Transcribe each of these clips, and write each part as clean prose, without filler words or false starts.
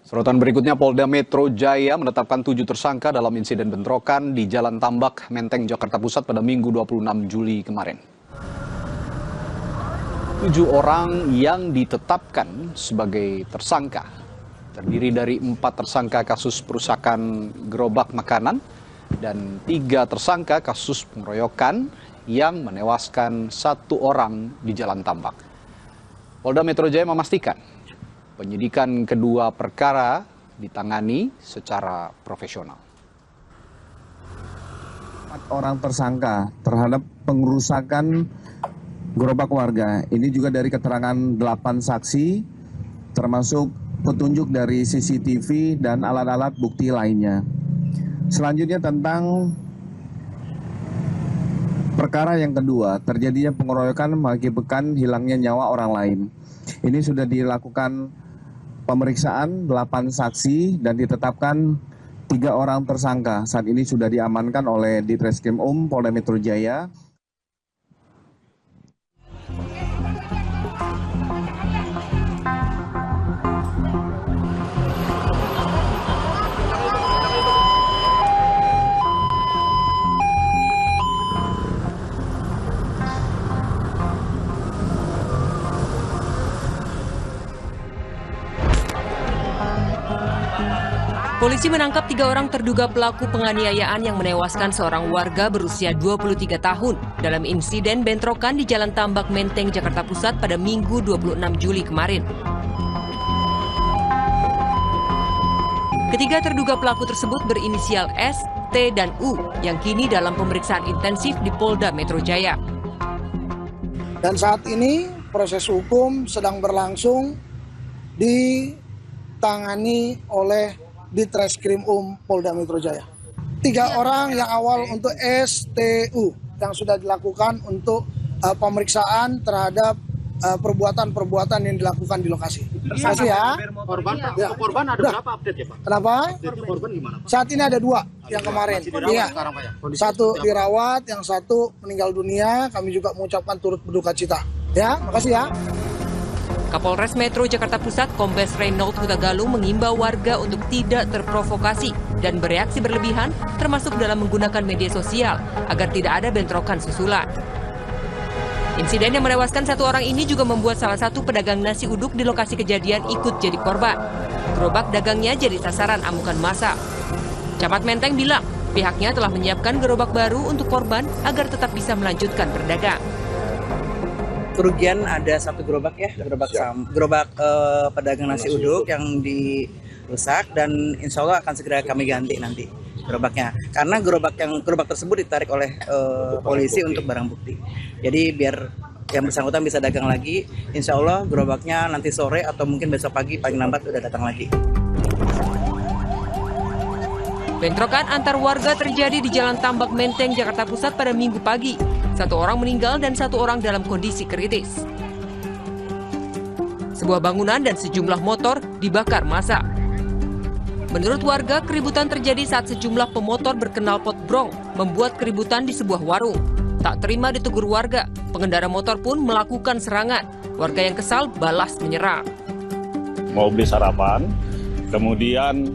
Sorotan berikutnya, Polda Metro Jaya menetapkan 7 tersangka dalam insiden bentrokan di Jalan Tambak, Menteng, Jakarta Pusat pada Minggu 26 Juli kemarin. 7 orang yang ditetapkan sebagai tersangka terdiri dari 4 tersangka kasus perusakan gerobak makanan dan 3 tersangka kasus pengeroyokan yang menewaskan 1 orang di Jalan Tambak. Polda Metro Jaya memastikan penyidikan kedua perkara ditangani secara profesional. 4 orang tersangka terhadap pengerusakan gerobak warga. Ini juga dari keterangan 8 saksi, termasuk petunjuk dari CCTV dan alat-alat bukti lainnya. Selanjutnya tentang perkara yang kedua, terjadinya pengeroyokan mengakibatkan hilangnya nyawa orang lain. Ini sudah dilakukan pemeriksaan 8 saksi dan ditetapkan 3 orang tersangka. Saat ini sudah diamankan oleh Ditreskrim Polda Metro Jaya. Polisi menangkap 3 orang terduga pelaku penganiayaan yang menewaskan seorang warga berusia 23 tahun dalam insiden bentrokan di Jalan Tambak, Menteng, Jakarta Pusat pada Minggu 26 Juli kemarin. Ketiga terduga pelaku tersebut berinisial S, T, dan U yang kini dalam pemeriksaan intensif di Polda Metro Jaya. Dan saat ini proses hukum sedang berlangsung ditangani oleh Ditreskrim Polda Metro Jaya. 3 orang yang awal untuk STU yang sudah dilakukan untuk pemeriksaan terhadap perbuatan-perbuatan yang dilakukan di lokasi. Terima kasih ya. Korban ada berapa update ya Pak? Kenapa? Korban gimana Pak? Saat ini ada 2 yang kemarin. Iya. Satu dirawat, yang satu meninggal dunia. Kami juga mengucapkan turut berduka cita. Ya, makasih ya. Kapolres Metro Jakarta Pusat Kombes Reynold Hutagalung mengimbau warga untuk tidak terprovokasi dan bereaksi berlebihan, termasuk dalam menggunakan media sosial, agar tidak ada bentrokan susulan. Insiden yang menewaskan 1 orang ini juga membuat salah satu pedagang nasi uduk di lokasi kejadian ikut jadi korban. Gerobak dagangnya jadi sasaran amukan massa. Camat Menteng bilang pihaknya telah menyiapkan gerobak baru untuk korban agar tetap bisa melanjutkan berdagang. Kerugian ada 1 gerobak ya, gerobak pedagang nasi uduk yang dirusak dan insya Allah akan segera kami ganti nanti gerobaknya. Karena gerobak tersebut ditarik oleh polisi untuk barang bukti. Jadi biar yang bersangkutan bisa dagang lagi, insya Allah gerobaknya nanti sore atau mungkin besok pagi paling lambat udah datang lagi. Bentrokan antar warga terjadi di Jalan Tambak, Menteng, Jakarta Pusat pada Minggu pagi. 1 orang meninggal dan 1 orang dalam kondisi kritis. Sebuah bangunan dan sejumlah motor dibakar massa. Menurut warga, keributan terjadi saat sejumlah pemotor berknalpot brong membuat keributan di sebuah warung. Tak terima ditegur warga, pengendara motor pun melakukan serangan. Warga yang kesal balas menyerang. Mau beli sarapan, kemudian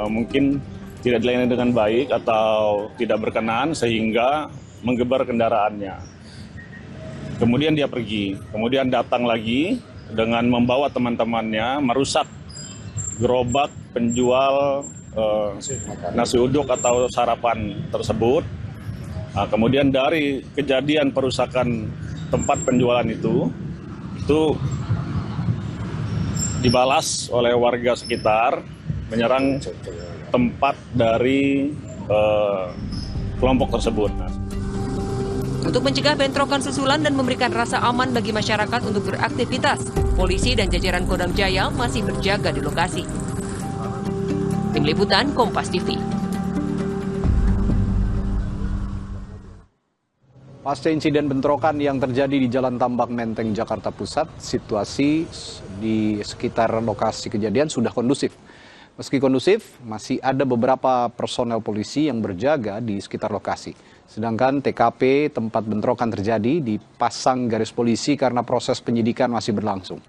mungkin tidak dilayani dengan baik atau tidak berkenan sehingga menggebar kendaraannya. Kemudian dia pergi, kemudian datang lagi dengan membawa teman-temannya merusak gerobak penjual nasi uduk atau sarapan tersebut. Nah, kemudian dari kejadian perusakan tempat penjualan itu dibalas oleh warga sekitar menyerang tempat dari kelompok tersebut. Untuk mencegah bentrokan susulan dan memberikan rasa aman bagi masyarakat untuk beraktivitas, polisi dan jajaran Kodam Jaya masih berjaga di lokasi. Tim Liputan Kompas TV. Pasca insiden bentrokan yang terjadi di Jalan Tambak, Menteng, Jakarta Pusat, situasi di sekitar lokasi kejadian sudah kondusif. Meski kondusif, masih ada beberapa personel polisi yang berjaga di sekitar lokasi. Sedangkan TKP tempat bentrokan terjadi dipasang garis polisi karena proses penyidikan masih berlangsung.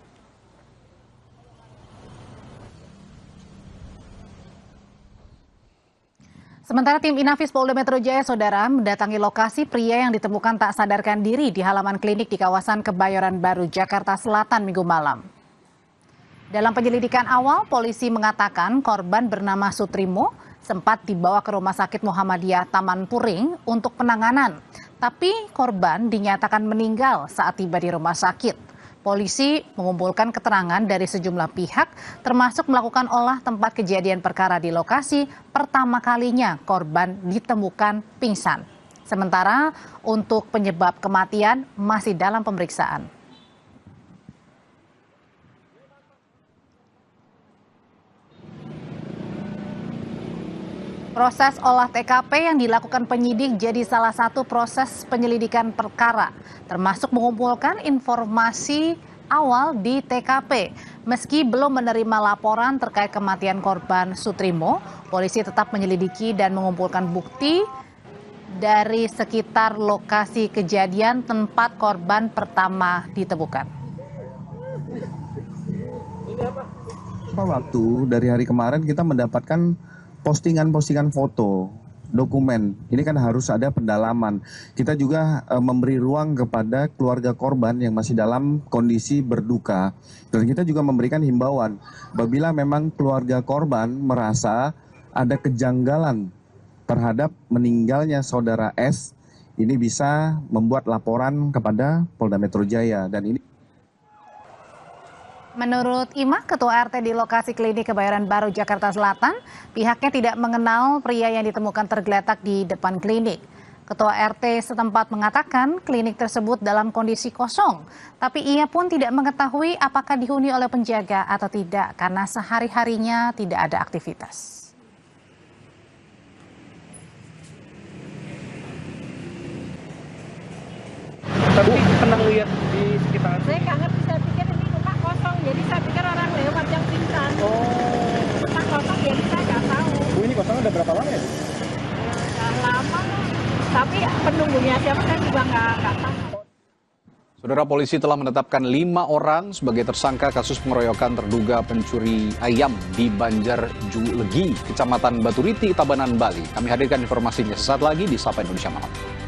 Sementara tim Inafis Polda Metro Jaya, saudara, mendatangi lokasi pria yang ditemukan tak sadarkan diri di halaman klinik di kawasan Kebayoran Baru, Jakarta Selatan Minggu malam. Dalam penyelidikan awal, polisi mengatakan korban bernama Sutrimo sempat dibawa ke Rumah Sakit Muhammadiyah Taman Puring untuk penanganan. Tapi korban dinyatakan meninggal saat tiba di rumah sakit. Polisi mengumpulkan keterangan dari sejumlah pihak, termasuk melakukan olah tempat kejadian perkara di lokasi pertama kalinya korban ditemukan pingsan. Sementara untuk penyebab kematian masih dalam pemeriksaan. Proses olah TKP yang dilakukan penyidik jadi salah satu proses penyelidikan perkara, termasuk mengumpulkan informasi awal di TKP. Meski belum menerima laporan terkait kematian korban Sutrimo, polisi tetap menyelidiki dan mengumpulkan bukti dari sekitar lokasi kejadian tempat korban pertama ditemukan. Waktu dari hari kemarin kita mendapatkan postingan-postingan foto, dokumen. Ini kan harus ada pendalaman. Kita juga memberi ruang kepada keluarga korban yang masih dalam kondisi berduka. Dan kita juga memberikan himbauan, apabila memang keluarga korban merasa ada kejanggalan terhadap meninggalnya saudara S, ini bisa membuat laporan kepada Polda Metro Jaya. Dan ini Menurut Imah, Ketua RT di lokasi klinik Kebayoran Baru, Jakarta Selatan, pihaknya tidak mengenal pria yang ditemukan tergeletak di depan klinik. Ketua RT setempat mengatakan klinik tersebut dalam kondisi kosong, tapi ia pun tidak mengetahui apakah dihuni oleh penjaga atau tidak karena sehari-harinya tidak ada aktivitas. Tapi pernah lihat di sekitar? Saya nggak ngerti, saya pikir ini rumah kosong, jadi saya pikir orang lewat yang pingsan. Oh. Rumah kosong, jadi saya nggak tahu. Bu, ini kosong udah berapa lama ya? Udah lama lah, tapi penunggunya siapa saya juga nggak tahu. Saudara, polisi telah menetapkan 5 orang sebagai tersangka kasus pengeroyokan terduga pencuri ayam di Banjarjulegi, Kecamatan Baturiti, Tabanan, Bali. Kami hadirkan informasinya sesaat lagi di Sapa Indonesia Malam.